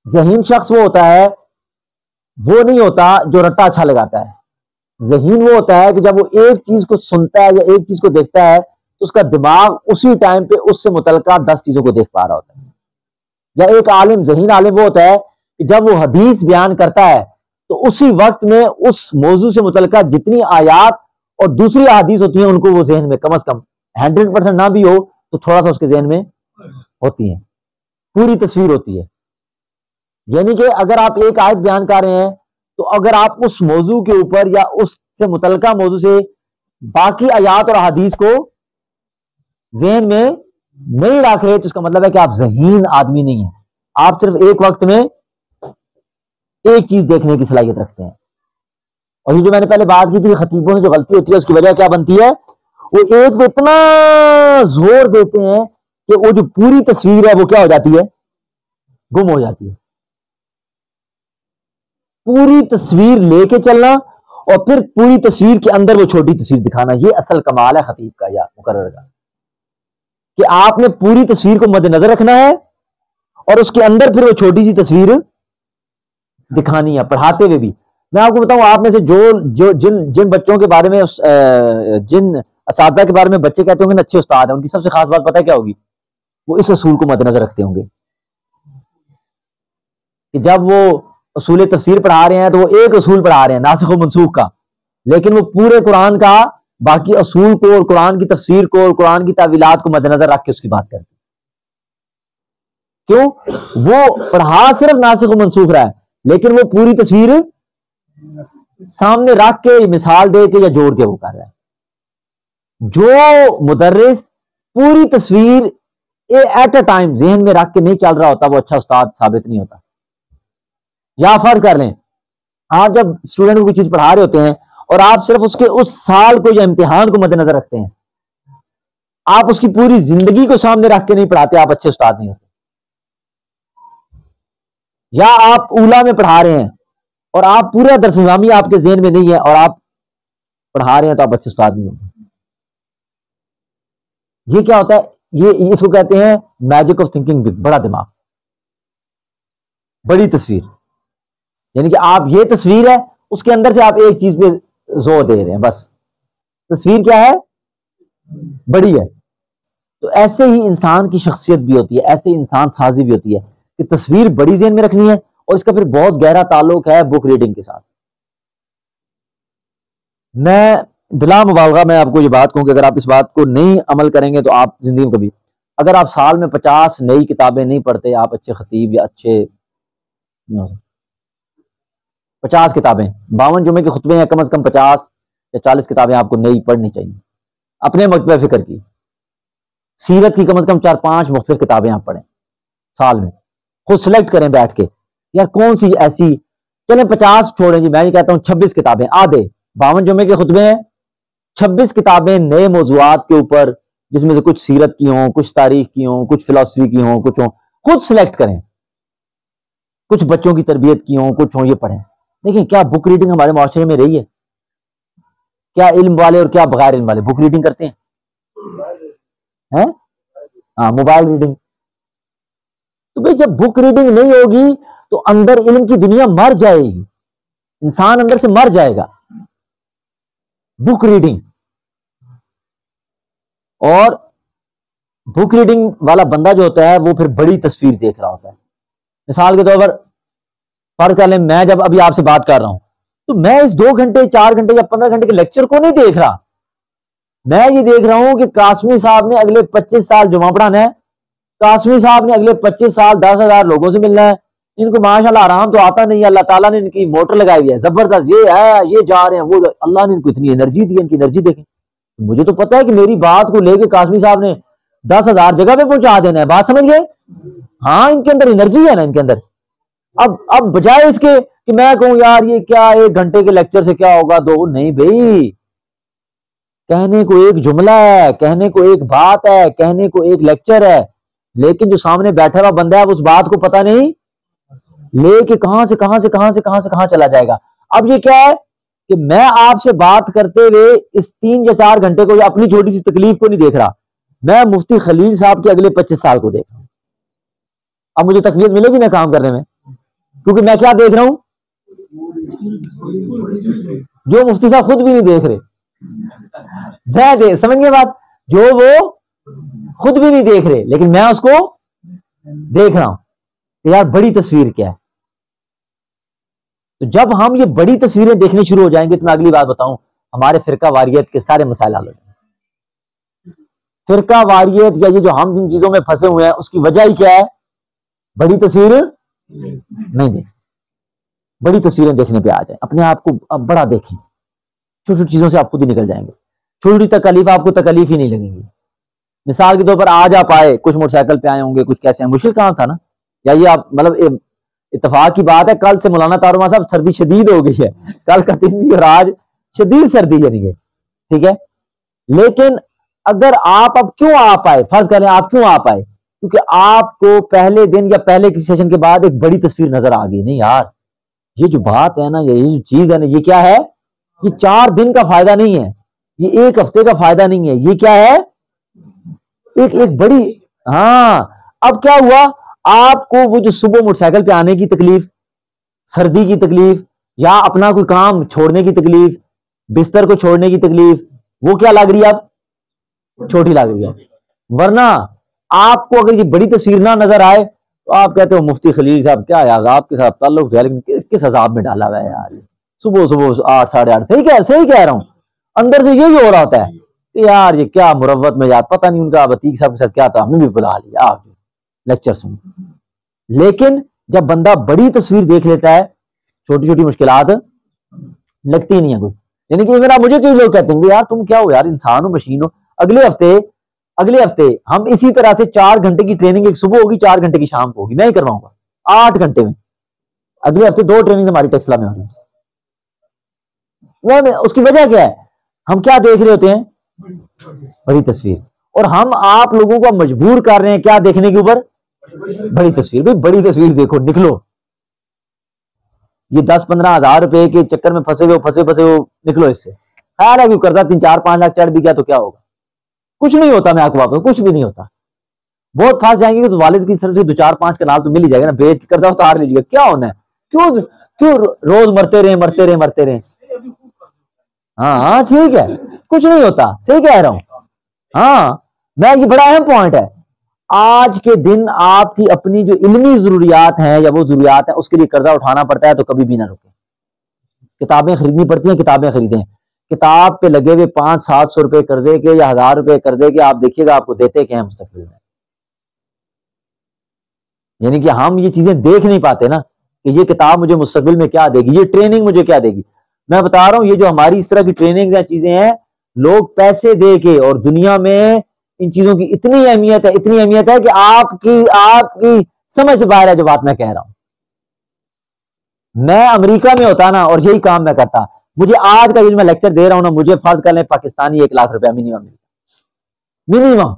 ذہین شخص وہ ہوتا ہے، وہ نہیں ہوتا جو رٹا اچھا لگاتا ہے. ذہین وہ ہوتا ہے کہ جب وہ ایک چیز کو سنتا ہے یا ایک چیز کو دیکھتا ہے تو اس کا دماغ اسی ٹائم پہ اس سے متعلقہ 10 چیزوں کو دیکھ پا رہا ہوتا ہے. یا ایک عالم، ذہین عالم وہ ہوتا ہے کہ جب وہ حدیث بیان کرتا ہے تو اسی وقت میں اس موضوع سے متعلقہ جتنی آیات اور دوسری احادیث ہوتی ہیں ان کو وہ ذہن میں کم از کم 100% نہ بھی ہو تو تھوڑا سا اس کے ذہن میں ہوتی ہیں، پوری تصویر ہوتی ہے. یعنی کہ اگر آپ ایک آیت بیان کر رہے ہیں تو اگر آپ اس موضوع کے اوپر یا اس سے متعلقہ موضوع سے باقی آیات اور احادیث کو ذہن میں نہیں رکھ رہے تو اس کا مطلب ہے کہ آپ ذہین آدمی نہیں ہیں. آپ صرف ایک وقت میں ایک چیز دیکھنے کی صلاحیت رکھتے ہیں. اور یہ جو میں نے پہلے بات کی تھی خطیبوں سے جو غلطی ہوتی ہے اس کی وجہ کیا بنتی ہے، وہ ایک پہ اتنا زور دیتے ہیں کہ وہ جو پوری تصویر ہے وہ کیا ہو جاتی ہے، گم ہو جاتی ہے. پوری تصویر لے کے چلنا اور پھر پوری تصویر کے اندر وہ چھوٹی تصویر دکھانا، یہ اصل کمال ہے خطیب کا یا مقرر کا، کہ آپ نے پوری تصویر کو مد نظر رکھنا ہے اور اس کے اندر پھر وہ چھوٹی سی تصویر دکھانی ہے پڑھاتے ہوئے بھی. میں آپ کو بتاؤں، آپ میں سے جو جن بچوں کے بارے میں جن اساتذہ کے بارے میں بچے کہتے ہوں گے اچھے استاد ہیں، ان کی سب سے خاص بات پتہ ہے کیا ہوگی؟ وہ اس اصول کو مد نظر رکھتے ہوں گے کہ جب وہ اصول تفسیر پڑھا رہے ہیں تو وہ ایک اصول پڑھا رہے ہیں ناسخ و منسوخ کا، لیکن وہ پورے قرآن کا باقی اصول کو اور قرآن کی تفسیر کو اور قرآن کی تعویلات کو مد نظر رکھ کے اس کی بات کرتے ہیں. کیوں؟ وہ پڑھا صرف ناسخ و منسوخ رہا ہے لیکن وہ پوری تصویر سامنے رکھ کے مثال دے کے یا جوڑ کے وہ کر رہا ہے. جو مدرس پوری تصویر ایٹ اے ٹائم ذہن میں رکھ کے نہیں چل رہا ہوتا وہ اچھا استاد ثابت نہیں ہوتا. یا فرض کر لیں آپ جب اسٹوڈنٹ کو کوئی چیز پڑھا رہے ہوتے ہیں اور آپ صرف اس کے اس سال کو یا امتحان کو مد نظر رکھتے ہیں، آپ اس کی پوری زندگی کو سامنے رکھ کے نہیں پڑھاتے، آپ اچھے استاد نہیں ہوتے. یا آپ اولا میں پڑھا رہے ہیں اور آپ پورا درس نظامی آپ کے ذہن میں نہیں ہے اور آپ پڑھا رہے ہیں تو آپ اچھے استاد نہیں ہوتے. یہ کیا ہوتا ہے؟ یہ اس کو کہتے ہیں میجک آف تھنکنگ بگ، بڑا دماغ، بڑی تصویر. یعنی کہ آپ یہ تصویر ہے اس کے اندر سے آپ ایک چیز پہ زور دے رہے ہیں، بس تصویر کیا ہے؟ بڑی ہے. تو ایسے ہی انسان کی شخصیت بھی ہوتی ہے، ایسے ہی انسان سازی بھی ہوتی ہے کہ تصویر بڑی ذہن میں رکھنی ہے اور اس کا پھر بہت گہرا تعلق ہے بک ریڈنگ کے ساتھ. میں بلا مبالغہ میں آپ کو یہ بات کہوں کہ اگر آپ اس بات کو نہیں عمل کریں گے تو آپ زندگی میں کبھی، اگر آپ سال میں 50 نئی کتابیں نہیں پڑھتے آپ اچھے خطیب یا اچھے 50 کتابیں 52 جمعے کے خطبے ہیں، کم از کم 50 یا 40 کتابیں آپ کو نئی پڑھنی چاہیے. اپنے مکتبہ فکر کی، سیرت کی کم از کم 4-5 مختلف کتابیں آپ پڑھیں سال میں. خود سلیکٹ کریں بیٹھ کے یار کون سی ایسی، چلیں 50 چھوڑیں جی، میں یہ کہتا ہوں 26 کتابیں آدھے 52 جمعے کے خطبے ہیں، 26 کتابیں نئے موضوعات کے اوپر جس میں سے کچھ سیرت کی ہوں، کچھ تاریخ کی ہوں، کچھ فلسفی کی ہوں، کچھ ہوں، خود سلیکٹ کریں. کچھ بچوں کی تربیت کی ہوں، کچھ ہوں، یہ پڑھیں. دیکھیں کیا بک ریڈنگ ہمارے معاشرے میں رہی ہے؟ کیا علم والے اور کیا بغیر علم والے بک ریڈنگ کرتے ہیں؟ ہاں، موبائل ریڈنگ. تو بھئی جب بک ریڈنگ نہیں ہوگی تو اندر علم کی دنیا مر جائے گی، انسان اندر سے مر جائے گا. بک ریڈنگ، اور بک ریڈنگ والا بندہ جو ہوتا ہے وہ پھر بڑی تصویر دیکھ رہا ہوتا ہے. مثال کے طور پر فرض کر لیں میں جب ابھی آپ سے بات کر رہا ہوں تو میں اس 2 گھنٹے 4 گھنٹے یا 15 گھنٹے کے لیکچر کو نہیں دیکھ رہا، میں یہ دیکھ رہا ہوں کہ قاسمی صاحب نے اگلے 25 سال جمعہ پڑھانا ہے، قاسمی صاحب نے اگلے 25 سال 10,000 لوگوں سے ملنا ہے. ان کو ماشاءاللہ آرام تو آتا نہیں ہے، اللہ تعالیٰ نے ان کی موٹر لگائی ہوئی ہے زبردست، یہ ہے یہ جا رہے ہیں وہ، اللہ نے ان کو اتنی انرجی دی ہے، ان کی انرجی دیکھیں. مجھے تو پتا ہے کہ میری بات کو لے کے قاسمی صاحب نے 10,000 جگہ پہ پہنچا دینا ہے. بات سمجھ گئے؟ ہاں، ان کے اندر انرجی ہے نا، ان کے اندر. اب بجائے اس کے کہ میں کہوں یار یہ کیا 1 گھنٹے کے لیکچر سے کیا ہوگا 2، نہیں بھائی، کہنے کو ایک جملہ ہے، کہنے کو ایک بات ہے، کہنے کو ایک لیکچر ہے، لیکن جو سامنے بیٹھا ہوا بندہ ہے اس بات کو پتہ نہیں لے کے کہاں سے کہاں چلا جائے گا. اب یہ کیا ہے کہ میں آپ سے بات کرتے ہوئے اس 3 یا 4 گھنٹے کو یا اپنی چھوٹی سی تکلیف کو نہیں دیکھ رہا، میں مفتی خلیل صاحب کے اگلے 25 سال کو دیکھ رہا ہوں. اب مجھے تکلیف ملے گی نا کام کرنے میں؟ کیونکہ میں کیا دیکھ رہا ہوں جو مفتی صاحب خود بھی نہیں دیکھ رہے، سمجھ گئے بات، جو وہ خود بھی نہیں دیکھ رہے لیکن میں اس کو دیکھ رہا ہوں کہ یار بڑی تصویر کیا ہے. تو جب ہم یہ بڑی تصویریں دیکھنی شروع ہو جائیں گے تو میں اگلی بات بتاؤں، ہمارے فرقہ واریت کے سارے مسائل حل ہو جائیں گے. فرقہ واریت یا یہ جو ہم جن چیزوں میں پھنسے ہوئے ہیں اس کی وجہ ہی کیا ہے؟ بڑی تصویر نہیں دیکھ، بڑی تصویریں دیکھنے پہ آ جائیں، اپنے آپ کو اب بڑا دیکھیں، چھوٹی چھوٹی چیزوں سے آپ خود ہی نکل جائیں گے، چھوٹی تکلیف آپ کو تکلیف ہی نہیں لگیں گی. مثال کے طور پر آج آپ آئے، کچھ موٹر سائیکل پہ آئے ہوں گے، کچھ کیسے ہیں، مشکل کام تھا نا، یا یہ آپ مطلب اتفاق کی بات ہے کل سے مولانا طارق صاحب سردی شدید ہو گئی ہے، کل کا دن بھی اور آج شدید سردی یعنی کہ ٹھیک ہے. لیکن اگر آپ اب کیوں آپ آئے، فرض کریں آپ کیوں آپ آئے، کیونکہ آپ کو پہلے دن یا پہلے کسی سیشن کے بعد ایک بڑی تصویر نظر آ گئی. نہیں یار یہ جو بات ہے نا، یہ جو چیز ہے نا، یہ کیا ہے؟ یہ 4 دن کا فائدہ نہیں ہے، یہ 1 ہفتے کا فائدہ نہیں ہے، یہ کیا ہے؟ ایک بڑی. ہاں اب کیا ہوا، آپ کو وہ جو صبح موٹر سائیکل پہ آنے کی تکلیف، سردی کی تکلیف، یا اپنا کوئی کام چھوڑنے کی تکلیف، بستر کو چھوڑنے کی تکلیف، وہ کیا لگ رہی ہے اب؟ چھوٹی لگ رہی ہے. ورنہ آپ کو اگر یہ بڑی تصویر نہ نظر آئے تو آپ کہتے ہو مفتی خلیل صاحب کیا ہے آپ کے ساتھ تعلق ہے، لیکن کس عذاب میں ڈالا ہوا ہے یار، صبح 8 ساڑھے 8. صحیح کہہ رہا ہوں، اندر سے یہی ہو رہا ہوتا ہے کہ یار یہ کیا مروت میں یار، پتہ نہیں ان کا عتیق صاحب کے ساتھ کیا تھا، ہم نے بھی بلا لیا آپ لیکچر سن. لیکن جب بندہ بڑی تصویر دیکھ لیتا ہے چھوٹی چھوٹی مشکلات لگتی نہیں ہے کوئی. یعنی کہ مجھے کئی لوگ کہتے ہیں کہ یار تم کیا ہو یار، انسان ہو مشین ہو. اگلے ہفتے ہم اسی طرح سے 4 گھنٹے کی ٹریننگ، ایک صبح ہوگی 4 گھنٹے کی شام کو ہوگی، میں ہی کرواؤں گا 8 گھنٹے میں. اگلے ہفتے 2 ٹریننگ ہماری ٹیکسلا میں ہو رہی ہے. اس کی وجہ کیا ہے؟ ہم کیا دیکھ رہے ہوتے ہیں؟ بڑی تصویر. اور ہم آپ لوگوں کو مجبور کر رہے ہیں کیا دیکھنے کے اوپر؟ بڑی تصویر. بھائی بڑی تصویر دیکھو، نکلو. یہ 10-15 ہزار روپے کے چکر میں پھنسے ہوئے نکلو اس سے. خیال ہے کہ قرضہ 3-4-5 لاکھ چڑھ بھی گیا تو کیا ہوگا؟ کچھ نہیں ہوتا. میں آپ کو واپس کچھ بھی نہیں ہوتا. بہت پھنس جائیں گے تو والد کی طرف سے 2-4-5 کنال تو مل ہی جائے گا نا، بیچ کے قرضہ اتار لیجیے گا. کیا ہونا ہے؟ کیوں روز مرتے رہے. ہاں ٹھیک ہے، کچھ نہیں ہوتا. صحیح کہہ رہا ہوں. ہاں میں یہ بڑا اہم پوائنٹ ہے. آج کے دن آپ کی اپنی جو علمی ضروریات ہیں یا وہ ضروریات ہیں اس کے لیے قرضہ اٹھانا پڑتا ہے تو کبھی بھی نہ رکیں. کتابیں خریدنی پڑتی ہیں، کتابیں خریدیں. کتاب پہ لگے ہوئے 500-700 روپے قرضے کے یا 1000 روپے قرضے کے، آپ دیکھیے گا آپ کو دیتے کہ ہیں مستقبل میں. یعنی کہ ہم یہ چیزیں دیکھ نہیں پاتے نا کہ یہ کتاب مجھے مستقبل میں کیا دے گی، یہ ٹریننگ مجھے کیا دے گی. میں بتا رہا ہوں یہ جو ہماری اس طرح کی ٹریننگ یا چیزیں ہیں، لوگ پیسے دے کے، اور دنیا میں ان چیزوں کی اتنی اہمیت ہے کہ آپ کی سمجھ سے باہر ہے جو بات میں کہہ رہا ہوں. میں امریکہ میں ہوتا نا اور یہی کام میں کرتا، مجھے آج کا جو میں لیکچر دے رہا ہوں نا، مجھے فرض کر لیں پاکستانی 1 لاکھ روپیہ منیمم.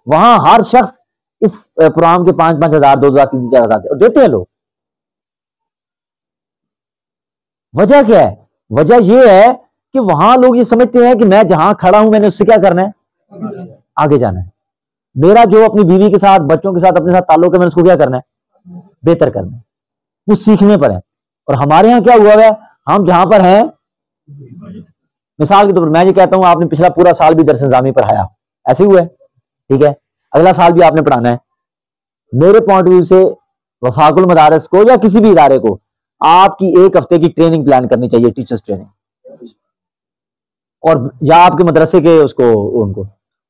وہاں ہر شخص اس پروگرام کے 5-5 ہزار 2 ہزار 3 4 ہزار دیتے ہیں لوگ. وجہ کیا ہے؟ وجہ یہ ہے کہ وہاں لوگ یہ سمجھتے ہیں کہ میں جہاں کھڑا ہوں میں نے اس سے کیا کرنا ہے؟ آگے جانا ہے. میرا جو اپنی بیوی کے ساتھ، بچوں کے ساتھ، اپنے ساتھ تعلق ہے، میں نے اس کو کیا کرنا ہے؟ بہتر کرنا ہے. وہ سیکھنے پر ہے. اور ہمارے ہاں کیا ہوا ہے؟ ہم جہاں پر ہیں، مثال کے طور پر میں یہ کہتا ہوں آپ نے پچھلا پورا سال بھی درس نظامی پڑھایا، ایسے ہی ہوا ہے، ٹھیک ہے، اگلا سال بھی آپ نے پڑھانا ہے. میرے پوائنٹ ویو سے وفاق المدارس کو یا کسی بھی ادارے کو آپ کی 1 ہفتے کی ٹریننگ پلان کرنی چاہیے، ٹیچرز ٹریننگ. اور یا آپ کے مدرسے کے ان کو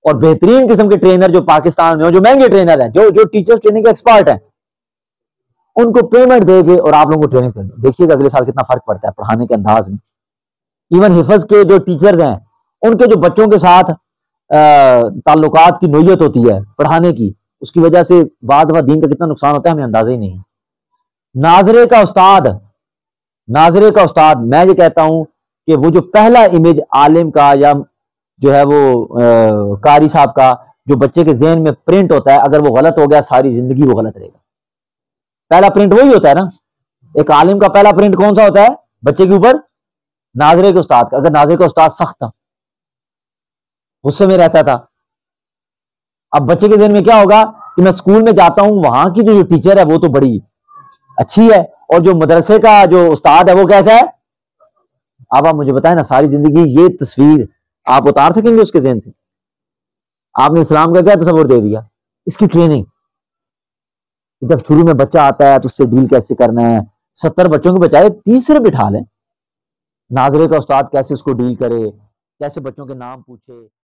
اور بہترین قسم کے ٹرینر جو پاکستان میں ہو، جو مہنگے ٹرینر ہیں، جو ٹیچرز ٹریننگ کے ایکسپرٹ ہیں، ان کو پیمنٹ دے کے اور آپ لوگوں کو ٹریننگ کریں. دیکھیے گا اگلے سال کتنا فرق پڑتا ہے پڑھانے کے انداز میں. ایون حفظ کے جو ٹیچرز ہیں، ان کے جو بچوں کے ساتھ تعلقات کی نوعیت ہوتی ہے پڑھانے کی، اس کی وجہ سے بعض دفعہ دین کا کتنا نقصان ہوتا ہے ہمیں اندازہ ہی نہیں ہے. ناظرے کا استاد میں یہ کہتا ہوں کہ وہ جو پہلا امیج عالم کا یا جو ہے وہ قاری صاحب کا جو بچے کے ذہن میں پرنٹ ہوتا ہے، اگر وہ غلط ہو گیا ساری زندگی وہ غلط رہے گا. پہلا پرنٹ وہی ہوتا ہے نا. ایک عالم کا پہلا پرنٹ کون سا ہوتا ہے بچے کے اوپر؟ ناظرے کے استاد کا. اگر ناظرے کا استاد سخت تھا، غصے میں رہتا تھا، اب بچے کے ذہن میں کیا ہوگا کہ میں اسکول میں جاتا ہوں وہاں کی جو ٹیچر ہے وہ تو بڑی اچھی ہے اور جو مدرسے کا جو استاد ہے وہ کیسا ہے. اب آپ مجھے بتائیں نا ساری زندگی یہ تصویر آپ اتار سکیں گے اس کے ذہن سے؟ آپ نے اسلام کا کیا تصور دے دیا؟ اس کی ٹریننگ جب شروع میں بچہ آتا ہے تو اس سے ڈیل کیسے کرنا ہے. 70 بچوں کے بچائے 30 بٹھا لیں. ناظرے کا استاد کیسے اس کو ڈیل کرے, کیسے بچوں کے نام پوچھے.